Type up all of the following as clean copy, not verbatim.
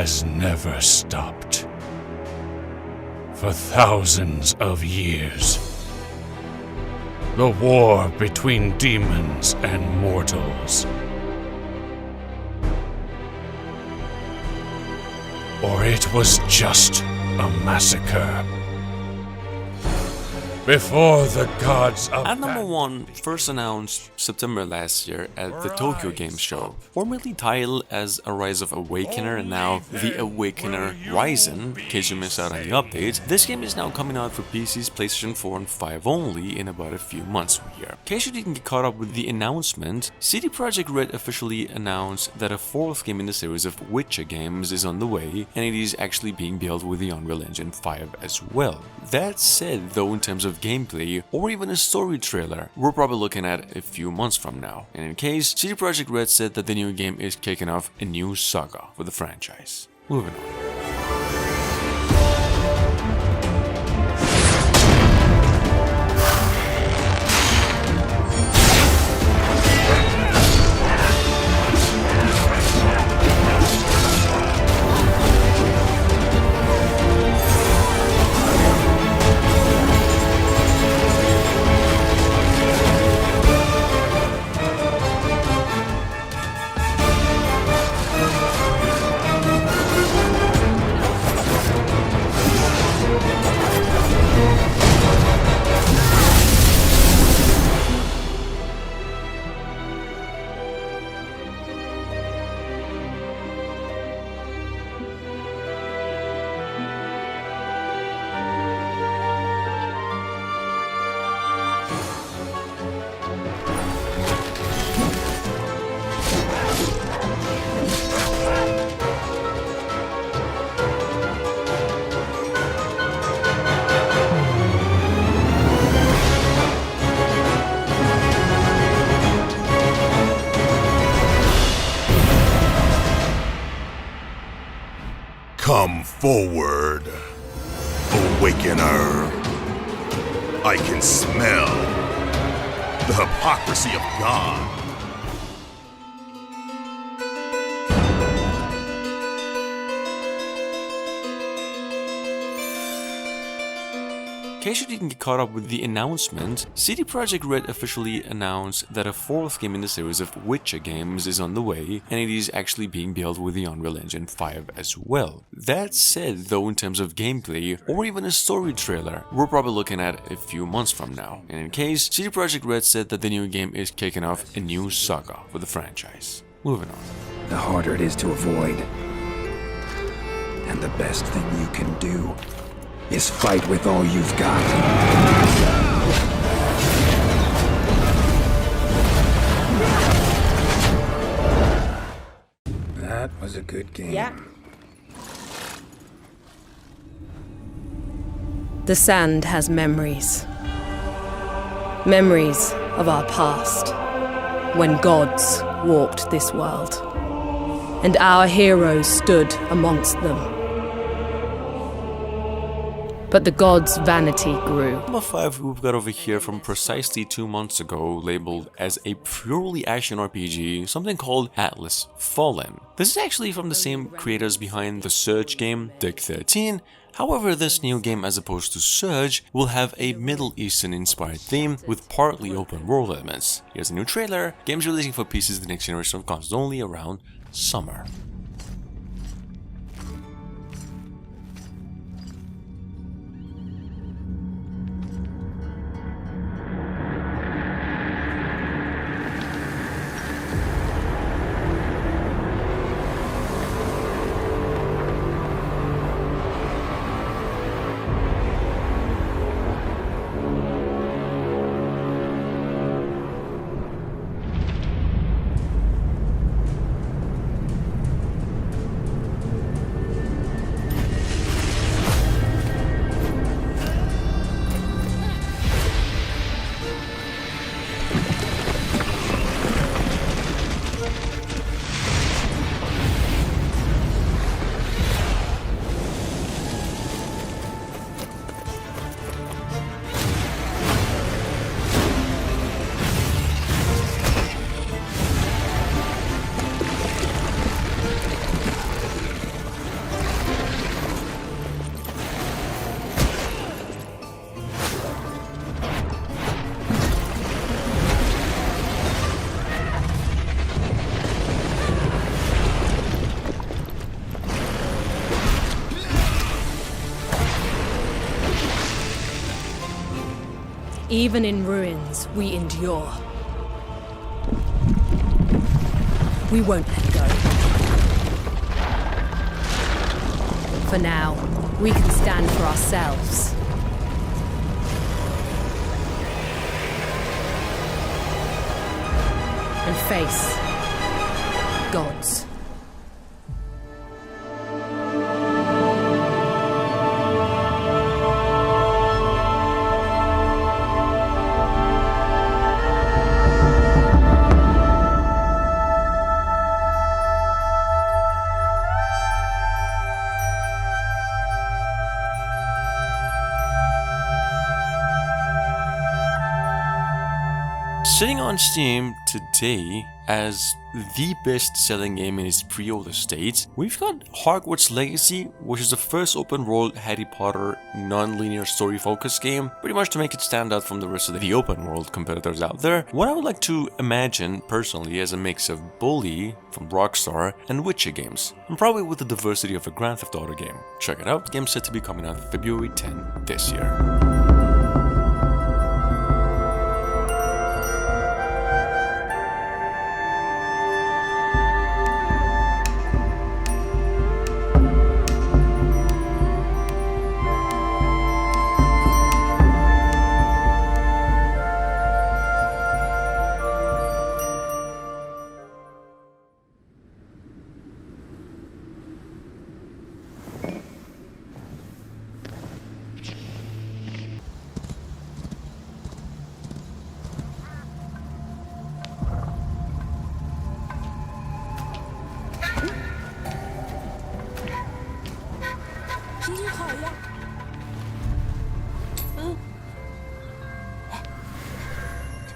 has never stopped. For thousands of years, the war between demons and mortals. Or it was just a massacre. Before the gods of At number 1, first announced September last year at the Tokyo Game Show. Formerly titled as A Rise of Awakener and now The Awakener Risen, in case you missed out on the updates, this game is now coming out for PCs, PlayStation 4 and 5 only in about a few months from here. In case you didn't get caught up with the announcement, CD Projekt Red officially announced that a 4th game in the series of Witcher games is on the way, and it is actually being built with the Unreal Engine 5 as well. That said, though, in terms of gameplay or even a story trailer, we're probably looking at a few months from now. And in case, CD Projekt Red said that the new game is kicking off a new saga for the franchise. Moving on. Come forward, Awakener. I can smell the hypocrisy of God. In case you didn't get caught up with the announcement, CD Projekt Red officially announced that a 4th game in the series of Witcher games is on the way, and it is actually being built with the Unreal Engine 5 as well. That said, though, in terms of gameplay or even a story trailer, we're probably looking at a few months from now. And in case, CD Projekt Red said that the new game is kicking off a new saga for the franchise. Moving on. The harder it is to avoid, and the best thing you can do is fight with all you've got. That was a good game. Yeah. The sand has memories. Memories of our past, when gods walked this world, and our heroes stood amongst them. But the gods' vanity grew. Number 5 we've got over here from precisely 2 months ago, labeled as a purely action RPG, something called Atlas Fallen. This is actually from the same creators behind the Surge game, Dick 13. However, this new game, as opposed to Surge, will have a Middle Eastern inspired theme with partly open world elements. Here's a new trailer. Game's releasing for PCs the next generation of consoles only around summer. Even in ruins, we endure. We won't let go. For now, we can stand for ourselves. And face gods. Sitting on Steam today as the best-selling game in its pre-order state, we've got Hogwarts Legacy, which is the first open-world Harry Potter non-linear story-focused game, pretty much to make it stand out from the rest of the open-world competitors out there. What I would like to imagine, personally, as a mix of Bully from Rockstar and Witcher games, and probably with the diversity of a Grand Theft Auto game. Check it out, the game's set to be coming out February 10 this year.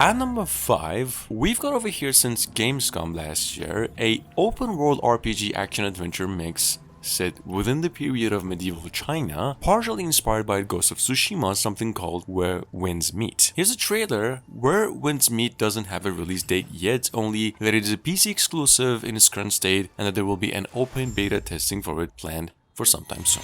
At number 5, we've got over here since Gamescom last year, a open-world RPG action-adventure mix set within the period of medieval China, partially inspired by Ghost of Tsushima, something called Where Winds Meet. Here's a trailer. Where Winds Meet doesn't have a release date yet, only that it is a PC exclusive in its current state and that there will be an open beta testing for it planned for sometime soon.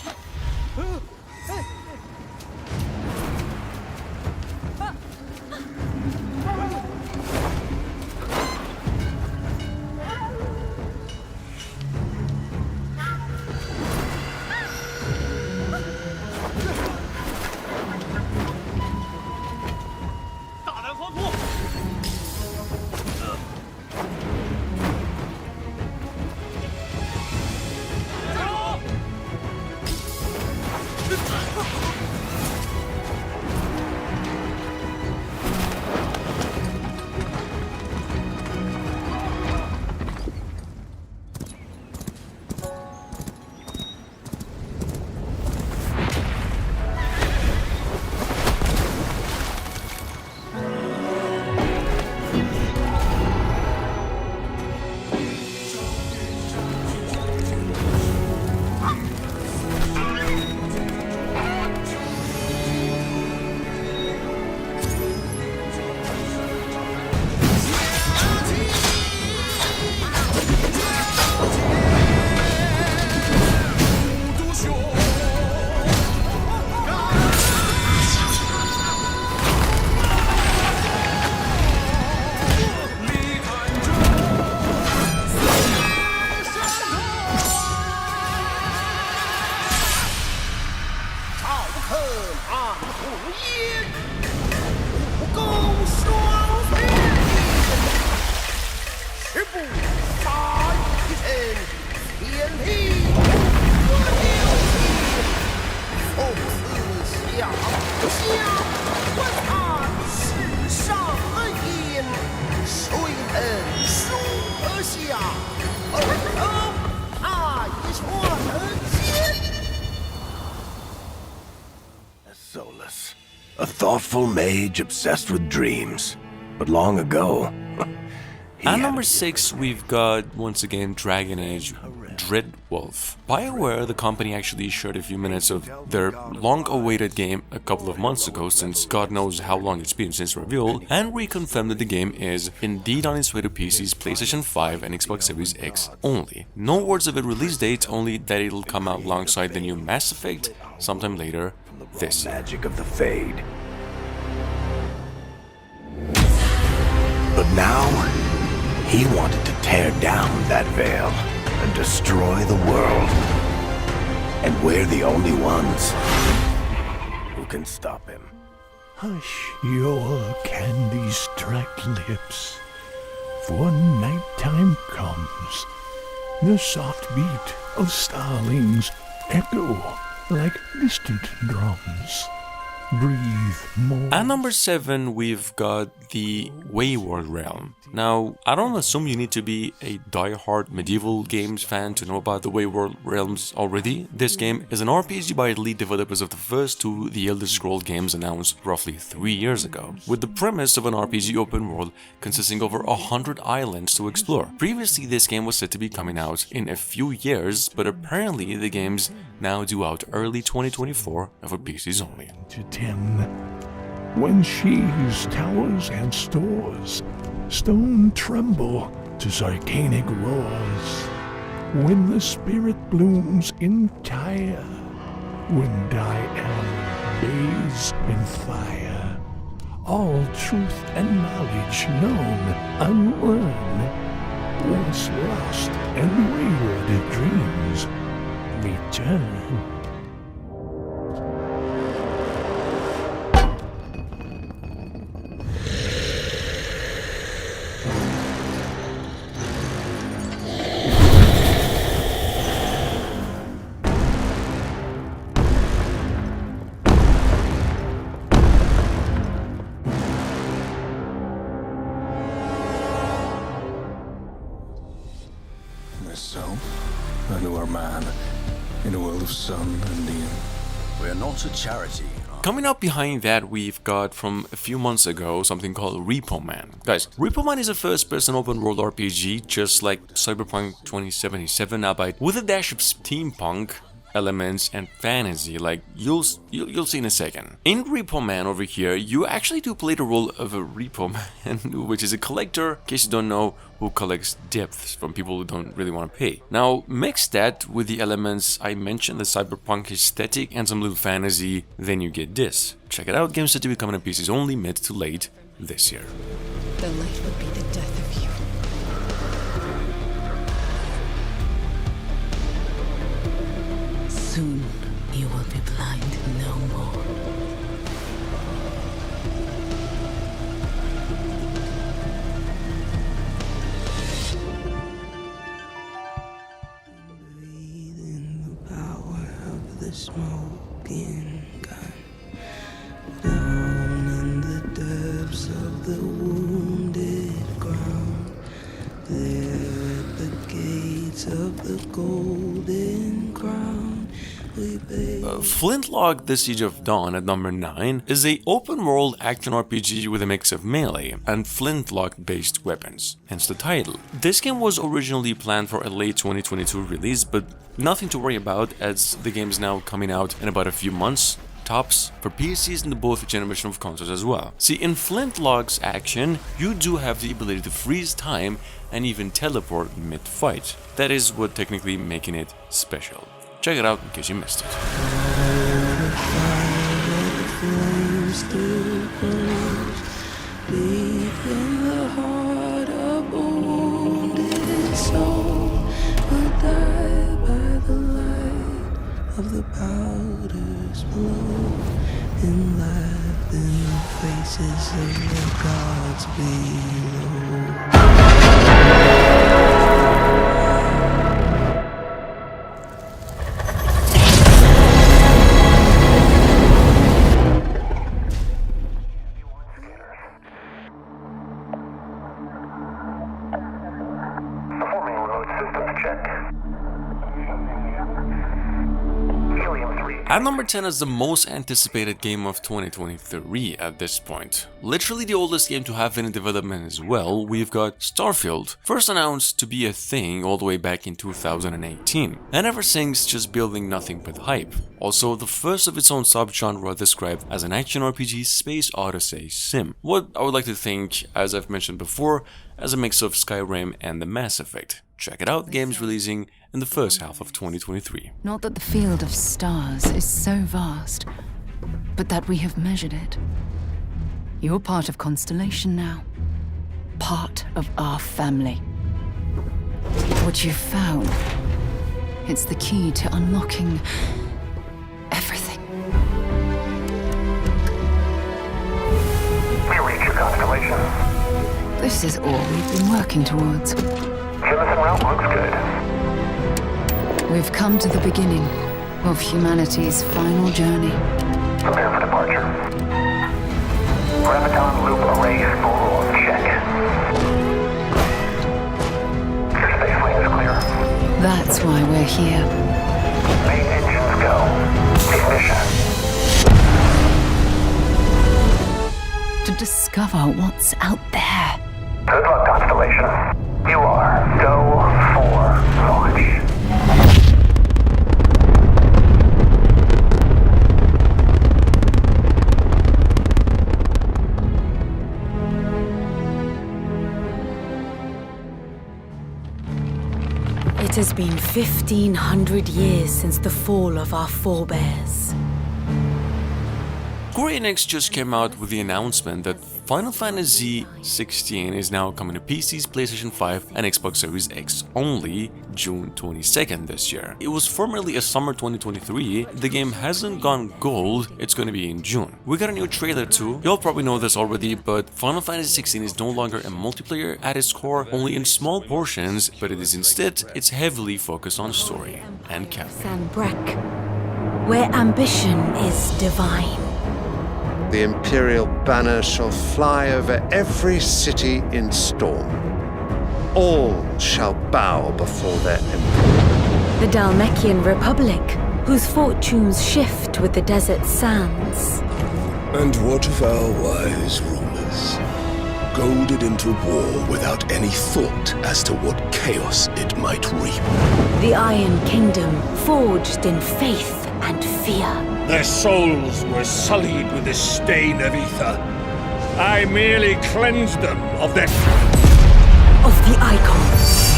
Soulless. A thoughtful mage obsessed with dreams. But long ago... At number 6, we've got, once again, Dragon Age Dreadwolf. BioWare, the company, actually shared a few minutes of their long-awaited game a couple of months ago, since God knows how long it's been since reveal, and reconfirmed that the game is indeed on its way to PCs, PlayStation 5 and Xbox Series X only. No words of a release date, only that it'll come out alongside the new Mass Effect sometime later this year. Magic of the Fade. Now, he wanted to tear down that veil and destroy the world. And we're the only ones who can stop him. Hush your candy-striped lips, for nighttime comes. The soft beat of starlings echo like distant drums. Breathe more. At number 7, we've got the Wayward Realm. Now, I don't assume you need to be a die-hard medieval games fan to know about the Wayward Realms already. This game is an RPG by lead developers of the first two The Elder Scrolls games announced roughly 3 years ago, with the premise of an RPG open world consisting of over 100 islands to explore. Previously, this game was said to be coming out in a few years, but apparently the game's now due out early 2024 and for PCs only. To 10, when she's towers and stores, stone tremble to sarcanic roars. When the spirit blooms entire, when Diane bathes in fire, all truth and knowledge known, unlearned, once lost and wayward dreams return. Myself, a newer man in a world of sun and Ian. We're not a charity. Coming up behind that, we've got from a few months ago something called Repo Man. Guys, Repo Man is a first-person open-world RPG just like Cyberpunk 2077, albeit with a dash of steampunk elements and fantasy, like you'll see in a second. In Repo Man over here, you actually do play the role of a Repo Man, which is a collector, in case you don't know, who collects depths from people who don't really want to pay. Now, mix that with the elements I mentioned, the cyberpunk aesthetic and some little fantasy, then you get this. Check it out, game's set to be coming to PCs only mid to late this year. The light would be the death of you. Soon, you will be blind no more. Breathe in the power of the smoking gun. Down in the depths of the wounded ground. There at the gates of the golden crown. Flintlock: The Siege of Dawn at number 9 is a open-world action RPG with a mix of melee and flintlock-based weapons, hence the title. This game was originally planned for a late 2022 release, but nothing to worry about as the game is now coming out in about a few months, tops, for PCs and both generation of consoles as well. See, in Flintlock's action, you do have the ability to freeze time and even teleport mid-fight. That is what technically making it special. Check it out in case you missed it. Of the powder's blow, and laugh in the faces of the gods below. At number 10 is the most anticipated game of 2023 at this point. Literally the oldest game to have been in development as well, we've got Starfield, first announced to be a thing all the way back in 2018, and ever since just building nothing but hype. Also the first of its own subgenre described as an action RPG space odyssey sim. What I would like to think, as I've mentioned before, as a mix of Skyrim and the Mass Effect. Check it out, game's releasing in the first half of 2023. Not that the field of stars is so vast, but that we have measured it. You're part of Constellation now. part of our family. What you've found, it's the key to unlocking everything. We reach your constellation. This is all we've been working towards. Jemison route looks good. We've come to the beginning of humanity's final journey. Prepare for departure. Graviton loop array full check. Your space lane is clear. That's why we're here. Main engines go. Ignition. To discover what's out there. Good luck, Constellation. You are go for launch. It has been 1,500 years since the fall of our forebears. Square Enix just came out with the announcement that Final Fantasy XVI is now coming to PCs, PlayStation 5 and Xbox Series X only June 22nd this year. It was formerly a summer 2023, the game hasn't gone gold, it's gonna be in June. We got a new trailer too, you'll probably know this already, but Final Fantasy XVI is no longer a multiplayer at its core, only in small portions, but it is instead, it's heavily focused on story and campaign. Sanbreque, where ambition is divine. The Imperial banner shall fly over every city in storm. All shall bow before their emperor. The Dalmekian Republic, whose fortunes shift with the desert sands. And what of our wise rulers? Goaded into war without any thought as to what chaos it might reap. The Iron Kingdom, forged in faith and fear. Their souls were sullied with the stain of ether. I merely cleansed them of their... Of the icons.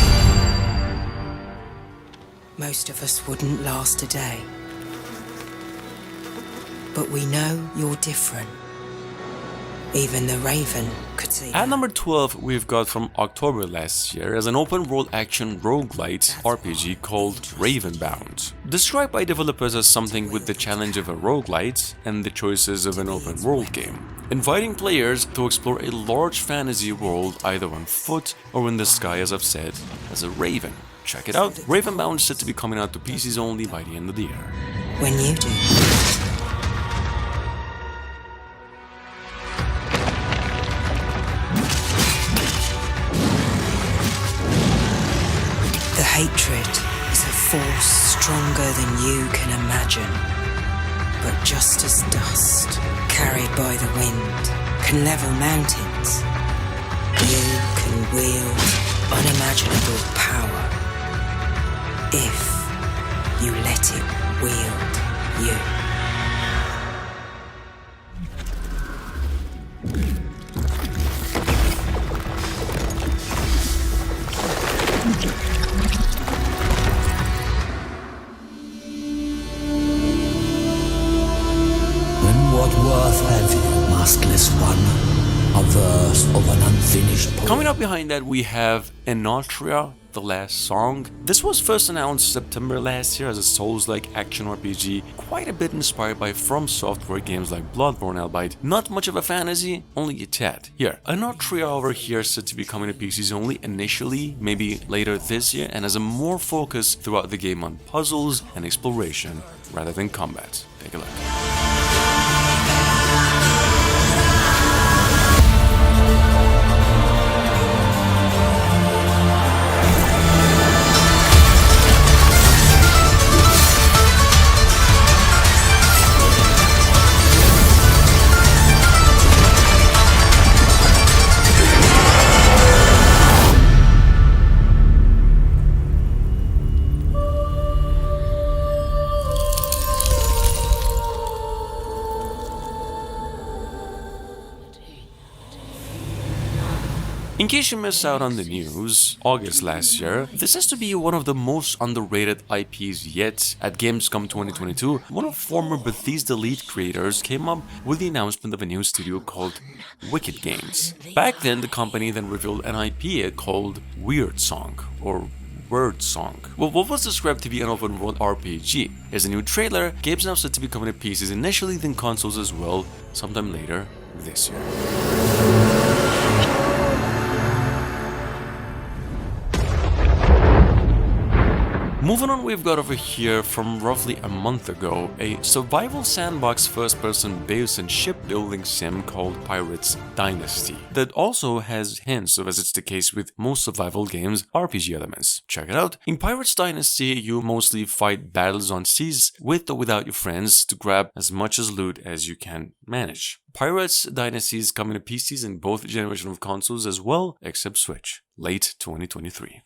Most of us wouldn't last a day. But we know you're different. Even the Raven could see At number 12, we've got from October last year as an open-world action roguelite RPG called Ravenbound. Described by developers as something with the challenge of a roguelite and the choices of an open-world game, inviting players to explore a large fantasy world either on foot or in the sky, as I've said, as a raven. Check it out, Ravenbound is set to be coming out to PCs only by the end of the year. when you do. The hatred is a force stronger than you can imagine. But just as dust, carried by the wind, can level mountains, you can wield unimaginable power if you let it wield you. What worth have you, maskless one? A verse of an unfinished poem. Coming up behind that, we have Enotria, The Last Song. This was first announced September last year as a Souls-like action RPG, quite a bit inspired by From Software games like Bloodborne, albeit not much of a fantasy, only a tad. Here, Enotria over here is said to be coming to PCs only initially, maybe later this year, and has a more focus throughout the game on puzzles and exploration rather than combat. Take a look. In case you missed out on the news, August last year, this has to be one of the most underrated IPs yet. At Gamescom 2022, one of former Bethesda lead creators came up with the announcement of a new studio called Wicked Games. Back then, the company then revealed an IP called Weird Song, or Word Song. Well, what was described to be an open world RPG. Here's a new trailer. Games now set to be coming to PCs initially, then consoles as well, sometime later this year. Moving on, we've got over here from roughly a month ago, a survival sandbox first-person base and shipbuilding sim called Pirates Dynasty, that also has hints of, as it's the case with most survival games, RPG elements. Check it out. In Pirates Dynasty, you mostly fight battles on seas with or without your friends to grab as much as loot as you can manage. Pirates Dynasty is coming to PCs in both generations of consoles as well, except Switch, late 2023.